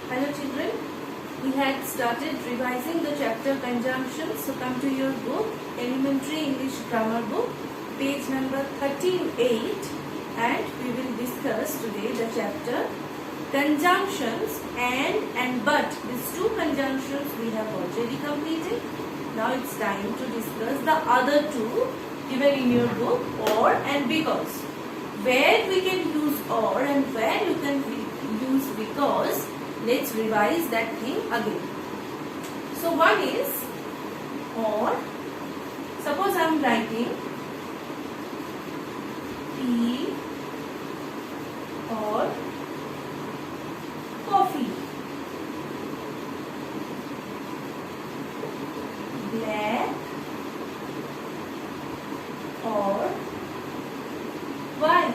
Hello children, we had started revising the chapter conjunctions. So come to your book, Elementary English Grammar book, page number 38, and we will discuss today the chapter conjunctions and but. These two conjunctions we have already completed. Now it's time to discuss the other two given in your book, or and because. Where we can use or and where you can use because. Let's revise that thing again. So one is or. Suppose I am writing tea or coffee, black or white,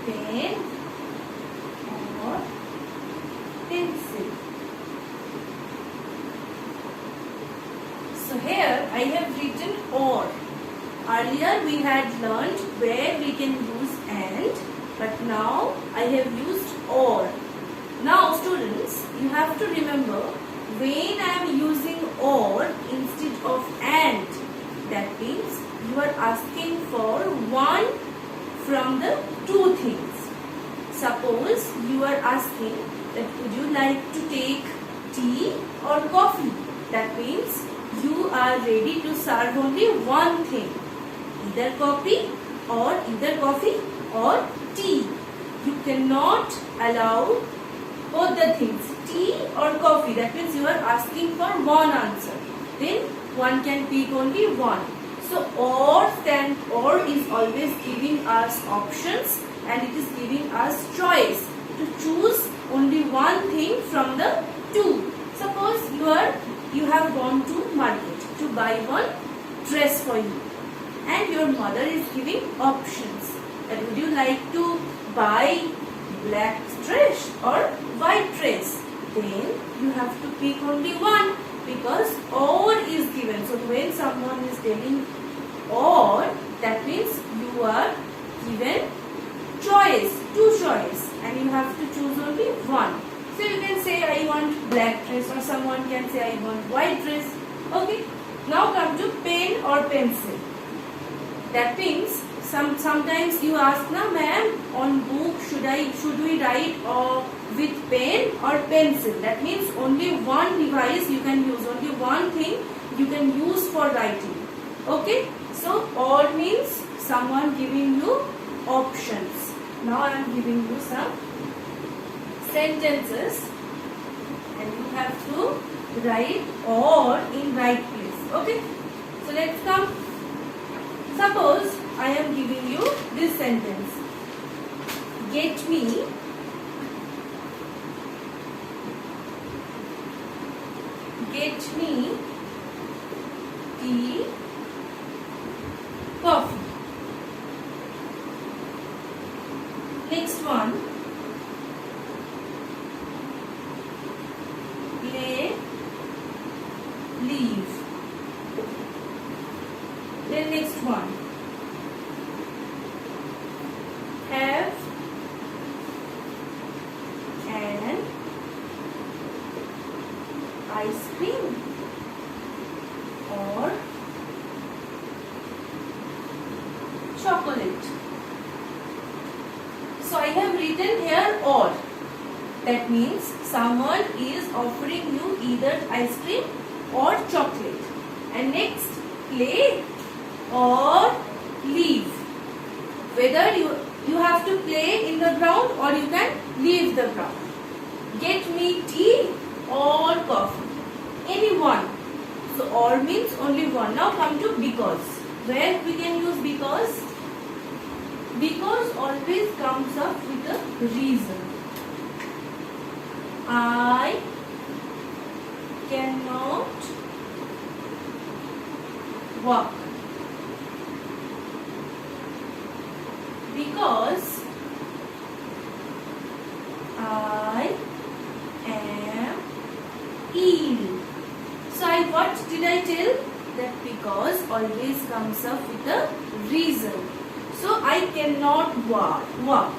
pen or pencil. So here I have written or. Earlier we had learned where we can use and, but now I have used or. Now students, you have to remember, when I am using or instead of and, that means you are asking for one from the two things. Suppose you are asking that would you like to take tea or coffee? That means you are ready to serve only one thing, either coffee or tea. You cannot allow both the things, tea or coffee. That means you are asking for one answer. Then one can pick only one. So or is always giving us options and it is giving us choice to choose only one thing from the two. Suppose you have gone to market to buy one dress for you and your mother is giving options that would you like to buy black dress or white dress. Then you have to pick only one because or is given. So when someone is telling or, that means you are given choice, two choice, and you have to choose only one. So you can say I want black dress, or someone can say I want white dress. Okay. Now come to pen or pencil. That means sometimes you ask, na ma'am, on book should we write with pen or pencil? That means only one device you can use, only one thing you can use for writing. Okay. So or means someone giving you options. Now I am giving you some sentences and you have to write or in right place. Okay. So let's come. Suppose I am giving you this sentence. Get me tea, coffee. Next one. Play, leave. Then next one. Have an ice cream or chocolate. So I have written here or. That means someone is offering you either ice cream or chocolate. And next, play or leave. Whether you have to play in the ground or you can leave the ground. Get me tea or coffee. Any one. So or means only one. Now come to because. Where we can use because? Because always comes up with a reason. I cannot walk because I am ill. So what did I tell? That because always comes up with a reason. So I cannot walk.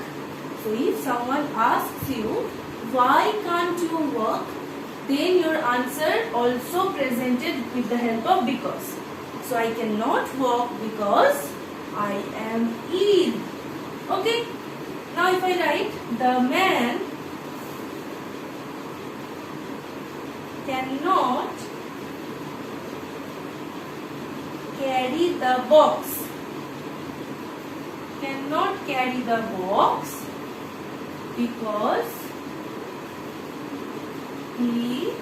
So if someone asks you, why can't you walk? Then your answer also presented with the help of because. So I cannot walk because I am ill. Okay. Now if I write, the man cannot carry the box. Cannot carry the box because he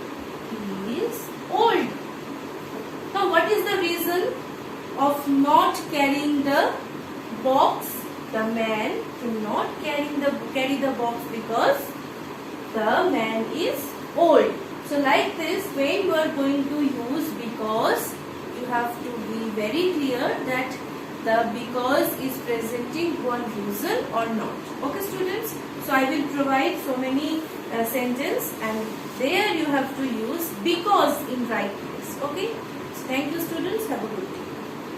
is old. Now what is the reason of not carrying the box? The man cannot carry the box because the man is old. So like this, when you are going to use because, you have to be very clear that the because is presenting one reason or not. Okay students, so I will provide so many sentence, and there you have to use because in right place. Okay, so thank you students, have a good day.